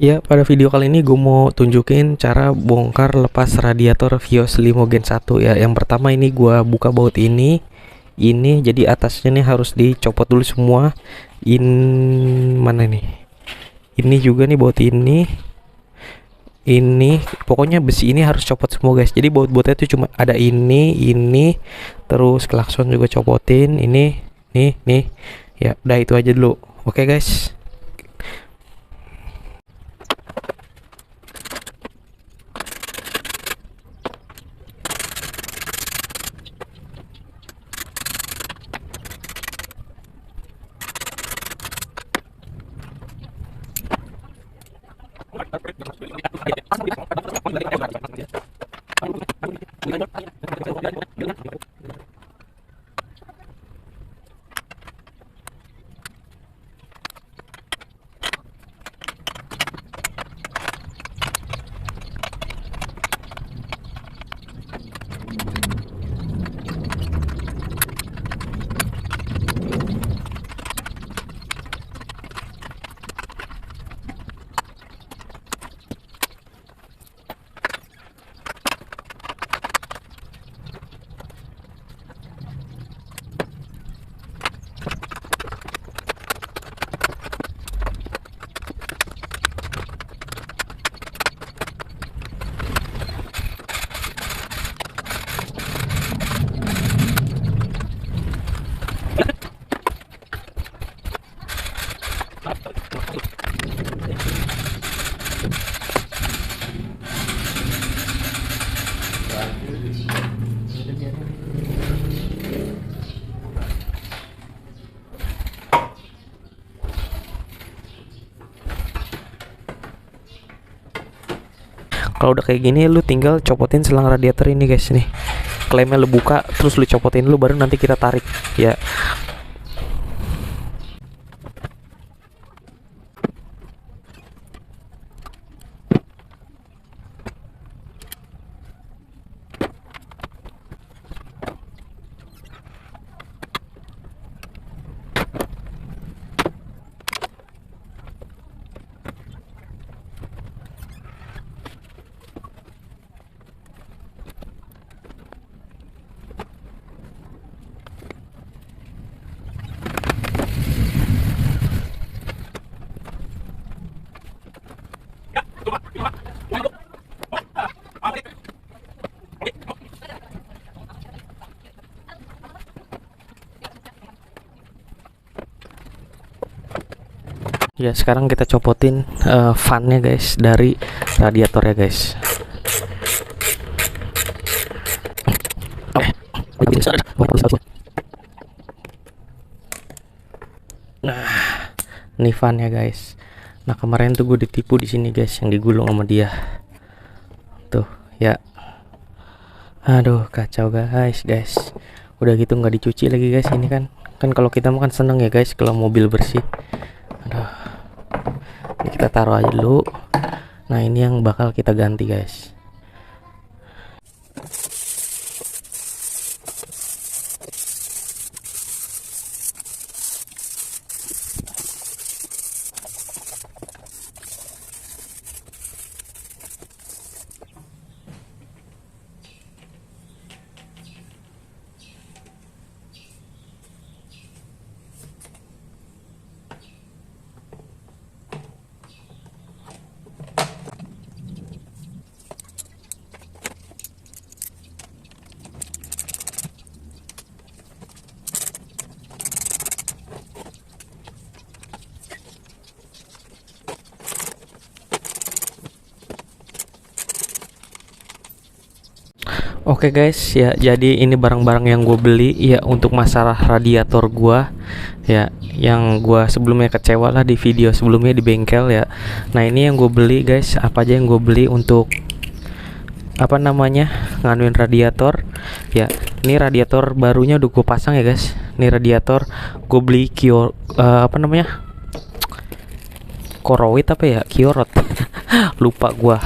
Ya, pada video kali ini gue mau tunjukin cara bongkar lepas radiator Vios Limo Gen 1 ya. Yang pertama ini gue buka baut ini jadi atasnya nih harus dicopot dulu semua. Mana nih? Ini juga nih baut ini pokoknya besi ini harus copot semua guys. Jadi baut-bautnya tuh cuma ada ini terus klakson juga copotin nih ya. Udah itu aja dulu. Oke guys. Kalau udah kayak gini lu tinggal copotin selang radiator ini guys nih. Klemnya lu buka terus lu copotin dulu baru nanti kita tarik ya. Ya, sekarang kita copotin fannya guys dari radiatornya guys. Nah, ini fannya guys. Nah, kemarin tuh gue ditipu di sini guys, yang digulung sama dia. Tuh, ya. Aduh, kacau guys. Udah gitu nggak dicuci lagi guys ini kan. Kan kalau kita makan seneng ya guys kalau mobil bersih. Aduh. Ini kita taruh aja dulu. Nah, ini yang bakal kita ganti guys. Oke guys, ya jadi ini barang-barang yang gue beli ya untuk masalah radiator gua ya, yang gua sebelumnya kecewa lah di video sebelumnya di bengkel ya. Nah, ini yang gue beli guys, apa aja yang gue beli untuk apa namanya nganuin radiator ya. Ini radiator barunya udah gue pasang ya guys. Ini radiator gue beli apa namanya Korowit apa ya, Kiorot lupa gua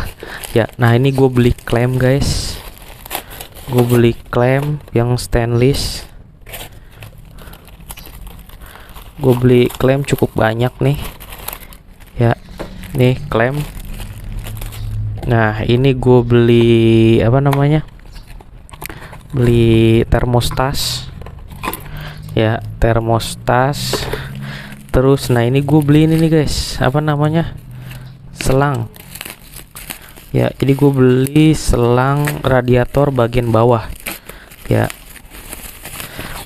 ya. Nah, ini gue beli klem guys. Gue beli klem yang stainless. Gue beli klem cukup banyak nih ya. nih klem. Nah ini gue beli apa namanya, beli termostas ya, termostas. Terus nah ini gue beli ini nih guys, apa namanya, selang ya. Jadi gue beli selang radiator bagian bawah ya.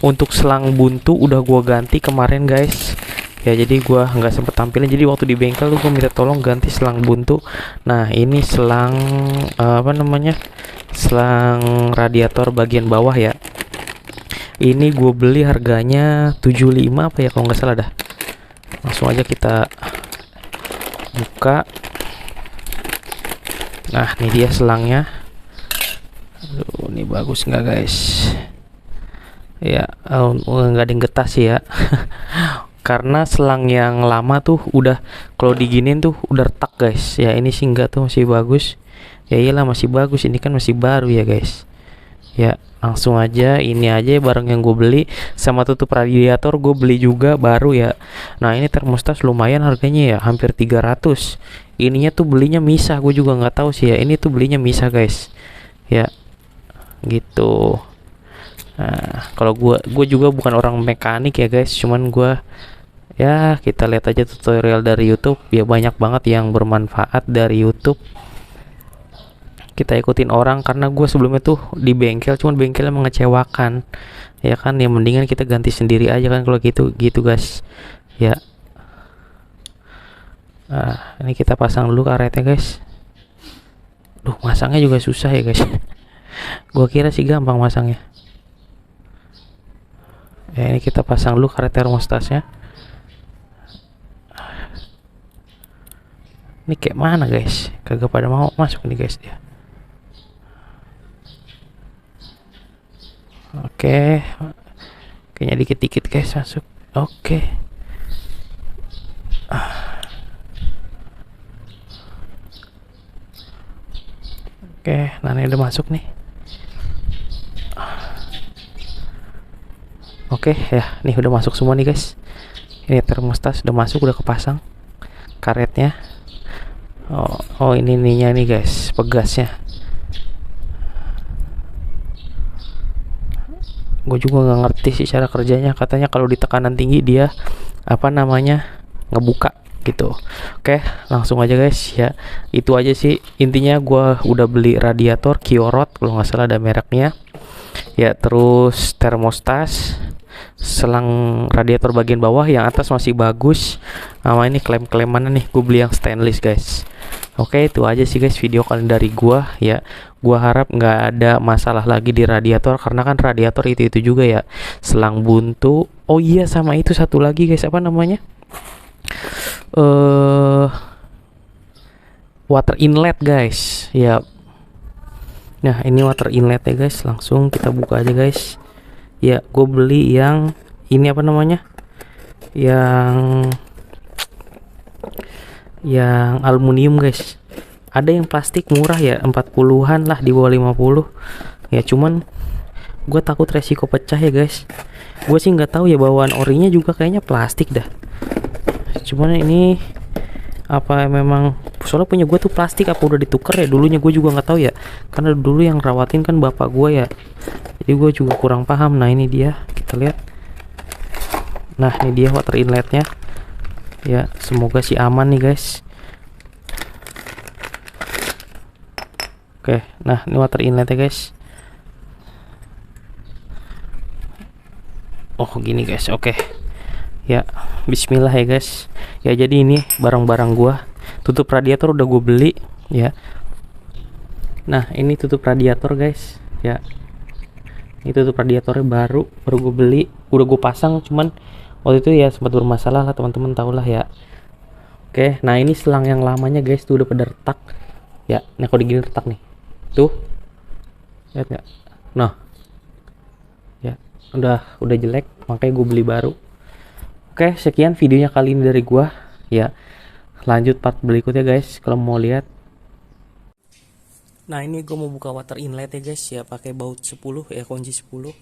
Untuk selang buntu udah gue ganti kemarin guys ya, jadi gua nggak sempet tampilin. Jadi waktu di bengkel tuh gue minta tolong ganti selang buntu. Nah ini selang apa namanya, selang radiator bagian bawah ya. Ini gue beli harganya 75 apa ya kalau nggak salah dah. Langsung aja kita buka. Nah ini dia selangnya. Aduh, ini bagus nggak guys ya? Nggak ada yang getah sih ya. Karena selang yang lama tuh udah, kalau diginin tuh udah retak guys ya. Ini sih enggak tuh, masih bagus ya. Iyalah masih bagus, ini kan masih baru ya guys ya. Langsung aja ini aja barang yang gue beli, sama tutup radiator gue beli juga baru ya. Nah ini termostas lumayan harganya ya, hampir 300. Ininya tuh belinya misah, gue juga nggak tahu sih ya, ini tuh belinya misah guys ya gitu. Nah kalau gue juga bukan orang mekanik ya guys, cuman gue ya, kita lihat aja tutorial dari YouTube ya, banyak banget yang bermanfaat dari YouTube. Kita ikutin orang, karena gue sebelumnya tuh di bengkel, cuman bengkelnya mengecewakan ya kan. Ya mendingan kita ganti sendiri aja kan kalau gitu guys ya. Nah ini kita pasang dulu karetnya guys. Duh, masangnya juga susah ya guys. Gue kira sih gampang masangnya ya. Ini kita pasang dulu karet termostasnya. Ini kayak mana guys, kagak pada mau masuk nih guys dia. Oke, kayaknya dikit-dikit guys masuk. Oke. Oke, nah ini udah masuk nih. Oke ya, nih udah masuk semua nih guys. Ini termostas udah masuk, udah kepasang karetnya. Oh ini ininya nih guys, pegasnya. Gue juga nggak ngerti sih cara kerjanya. Katanya kalau di tekanan tinggi dia apa namanya, ngebuka gitu. Oke langsung aja guys ya. Itu aja sih intinya. Gue udah beli radiator Kiorot kalau nggak salah ada mereknya ya. Terus termostas, selang radiator bagian bawah, yang atas masih bagus. Sama ini klem mana nih, gue beli yang stainless guys. Oke itu aja sih guys video kali dari gua ya. Gua harap nggak ada masalah lagi di radiator, karena kan radiator itu juga ya, selang buntu. Oh iya, sama itu satu lagi guys, apa namanya, water inlet guys ya. Nah ini water inlet ya guys, langsung kita buka aja guys ya. Gue beli yang ini apa namanya, yang aluminium guys. Ada yang plastik murah ya, 40-an lah, di bawah 50 ya. Cuman gue takut resiko pecah ya guys. Gue sih nggak tahu ya, bawaan orinya juga kayaknya plastik dah. Cuman ini apa memang, soalnya punya gue tuh plastik apa udah ditukar ya dulunya, gue juga nggak tahu ya, karena dulu yang rawatin kan bapak gue ya. Jadi gue juga kurang paham. Nah ini dia, kita lihat. Nah ini dia water inletnya ya, semoga sih aman nih guys. Oke, nah ini water inletnya guys. Oh gini guys, oke ya, bismillah ya guys ya. Jadi ini barang-barang gua. Tutup radiator udah gue beli ya. Nah ini tutup radiator guys ya. Ini tutup radiatornya baru gue beli, udah gue pasang. Cuman waktu itu ya sempat bermasalah lah, teman-teman tau lah ya. Oke, nah ini selang yang lamanya guys tuh udah pada retak ya. Nah kalau digini retak nih tuh, lihat nggak? Nah ya udah jelek, makanya gue beli baru. Oke, sekian videonya kali ini dari gua ya. Lanjut part berikutnya guys kalau mau lihat. Nah ini gue mau buka water inlet ya guys ya, pakai baut 10 ya, kunci 10.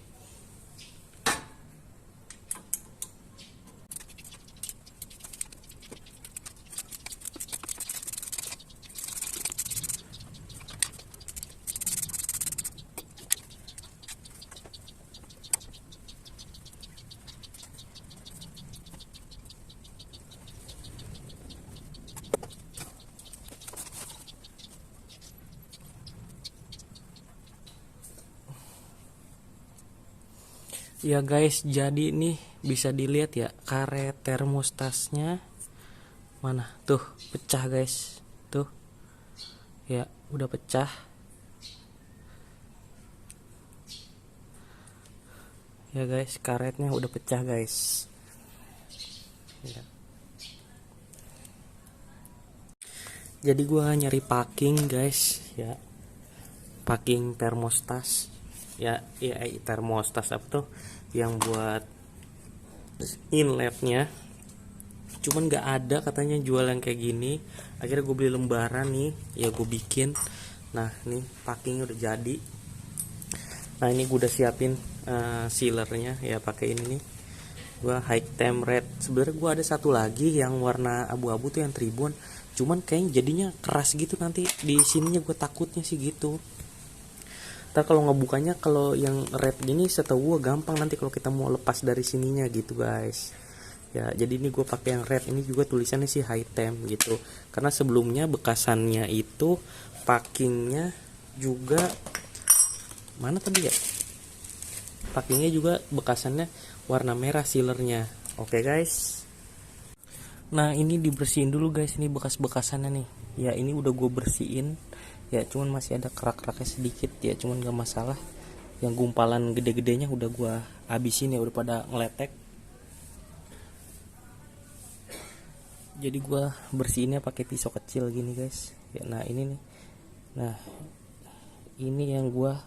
Ya guys, jadi nih bisa dilihat ya karet termostasnya mana tuh, pecah guys. Tuh. Ya, udah pecah. Ya guys, karetnya udah pecah guys. Ya. Jadi gua nyari packing guys, ya. Packing termostas. Ya, termostas apa tuh yang buat inletnya, cuman nggak ada katanya jual yang kayak gini. Akhirnya gue beli lembaran nih, ya gue bikin. Nah nih packingnya udah jadi. Nah ini gue udah siapin sealernya ya, pakai ini nih, gue high temp red. Sebenarnya gue ada satu lagi yang warna abu-abu tuh yang tribun, cuman kayaknya jadinya keras gitu nanti di sininya, gue takutnya sih gitu. Ntar kalau ngebukanya, kalau yang red gini setahu gue gampang nanti kalau kita mau lepas dari sininya gitu guys. Ya jadi ini gue pakai yang red, ini juga tulisannya sih high temp gitu. Karena sebelumnya bekasannya itu packingnya juga mana tadi ya? Packingnya juga bekasannya warna merah sealernya. Oke guys. Nah ini dibersihin dulu guys, ini bekas-bekasannya nih. Ya ini udah gue bersihin. Ya cuman masih ada kerak-keraknya sedikit ya, cuman gak masalah. Yang gumpalan gede-gedenya udah gua habisin ya, udah pada ngeletek. Jadi gua bersihinnya pakai pisau kecil gini guys. Ya nah ini nih. Nah ini yang gua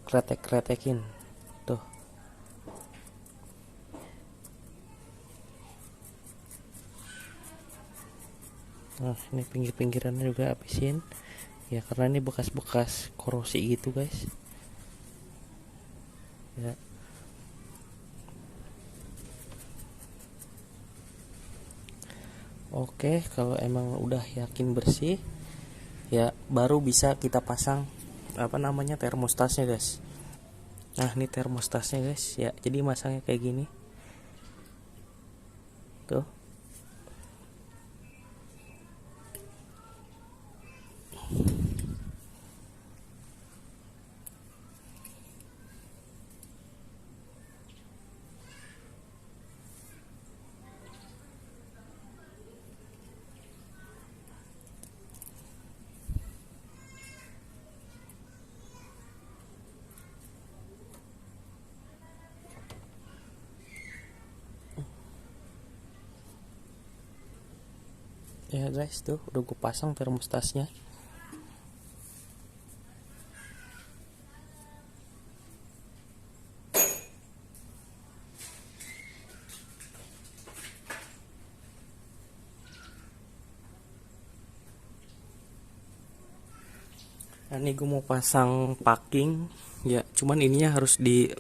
kretek-kretekin tuh. Nah ini pinggir-pinggirannya juga habisin. Ya karena ini bekas-bekas korosi gitu guys. Ya. Oke, kalau emang udah yakin bersih, ya baru bisa kita pasang apa namanya termostasnya guys. Nah ini termostasnya guys. Ya jadi masangnya kayak gini. Tuh. Ya guys, tuh udah gue pasang termostasnya. Nah ini gue mau pasang packing. Ya cuman ininya harus di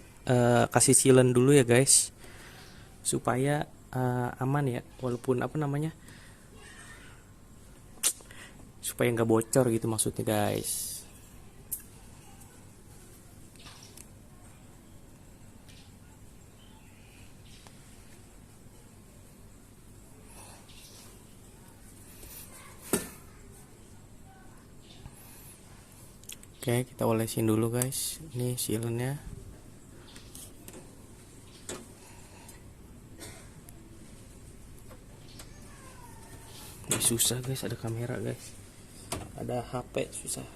kasih sealant dulu ya guys, supaya aman ya, walaupun apa namanya, supaya nggak bocor gitu maksudnya guys. Oke, kita olesin dulu guys. Ini sealantnya. Ini susah guys, ada kamera guys, ada HP susah.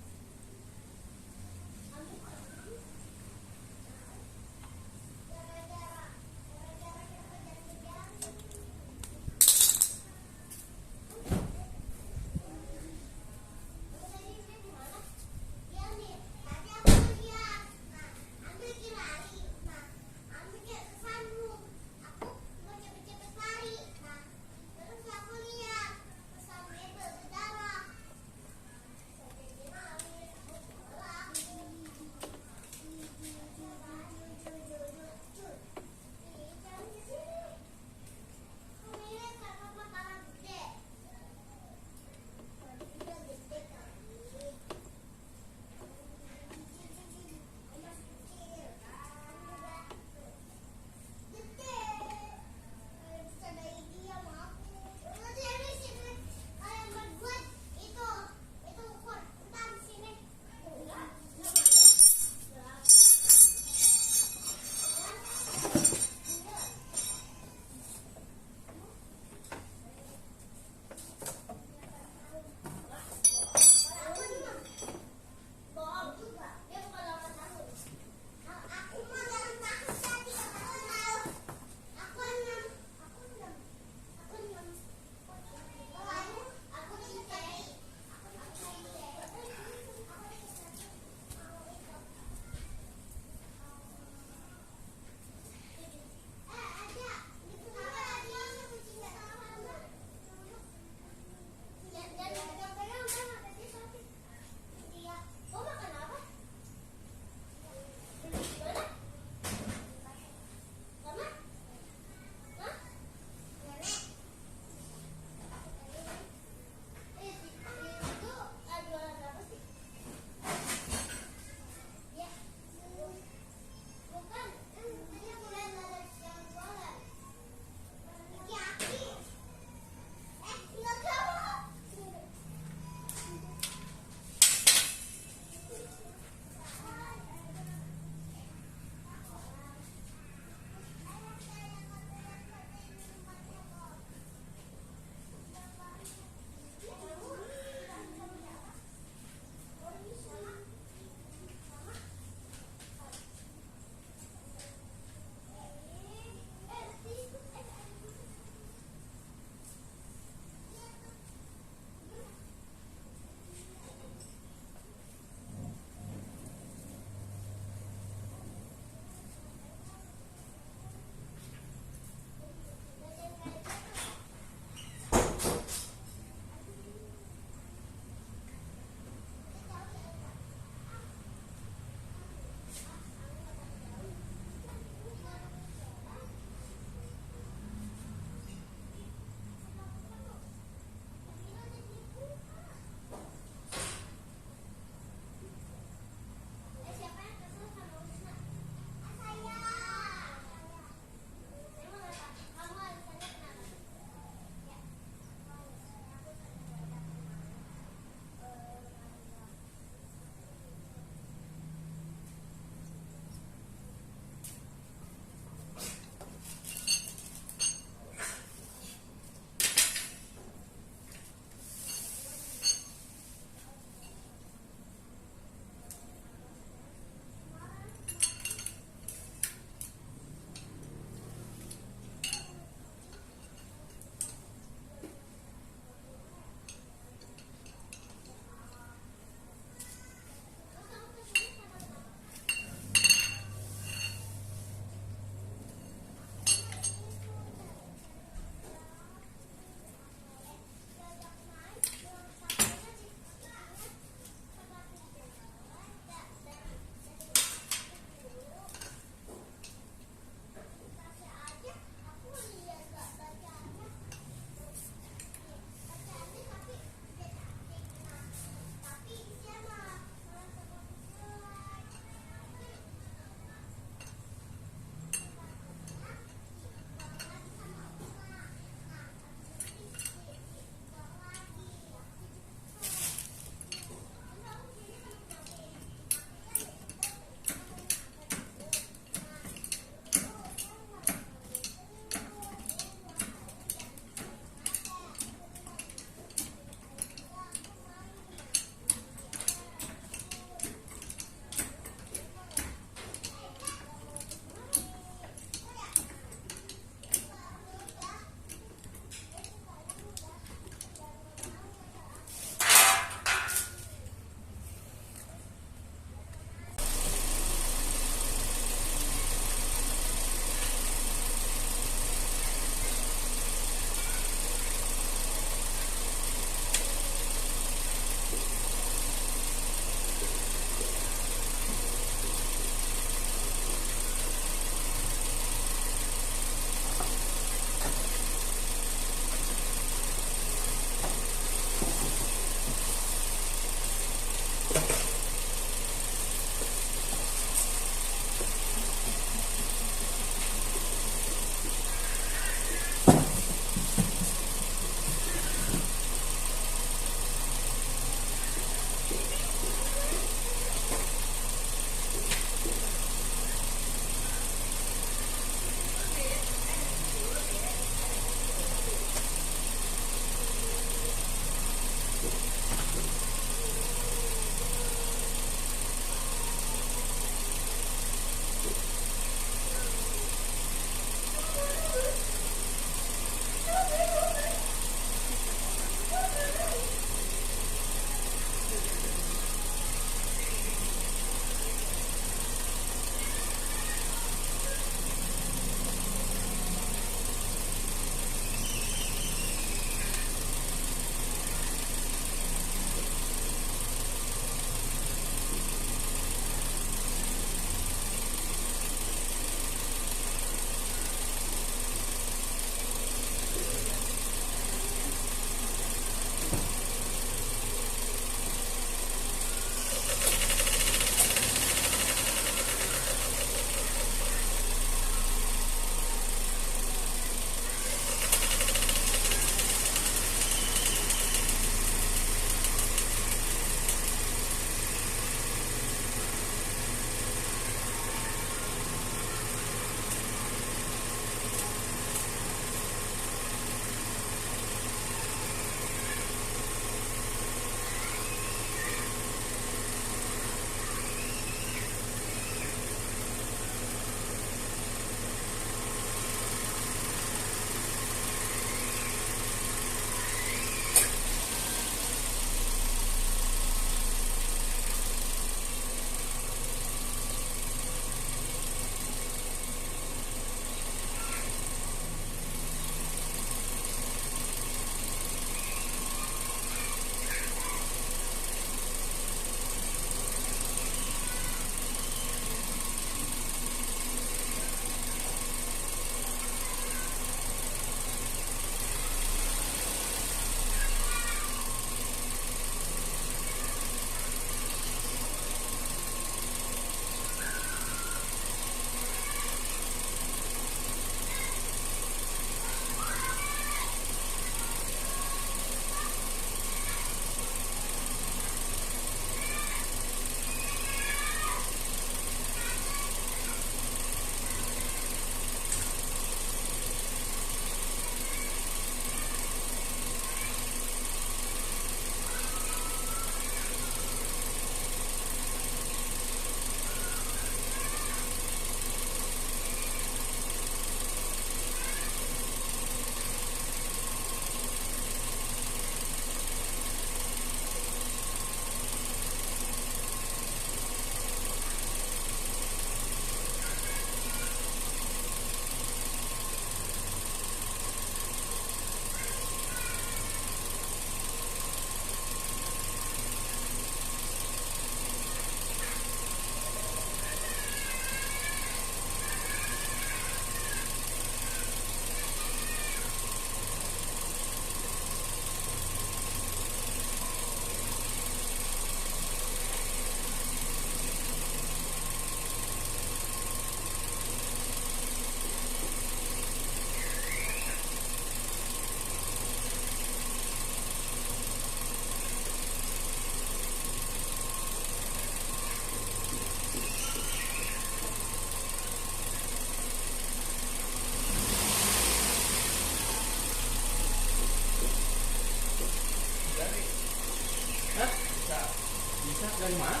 Dari mana?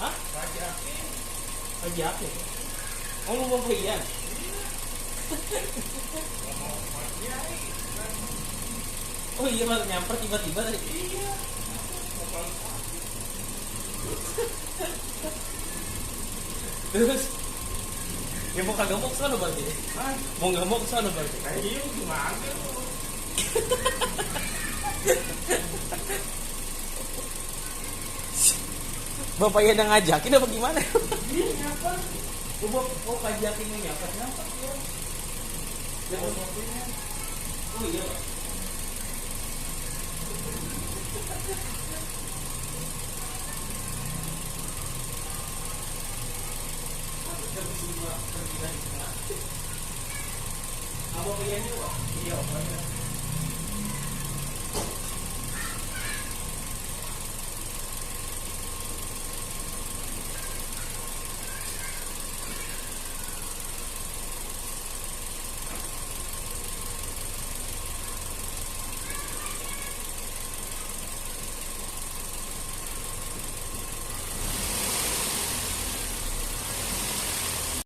Hah? Raja Akin. Oh, lu mau ke Ian? Oh iya, baru nyamper tiba-tiba tadi. Iya. Terus ya mau kagak mau kesana berarti? Hah? Mau nggak mau kesana berarti? Iya gimana lu? Bapak yang ngajakin apa gimana? Iya nyapa. Bapak ngajakin nyapa nyapa ya. Ya bapaknya. Oh iya Pak. Apa penyanyi Pak? Iya Pak.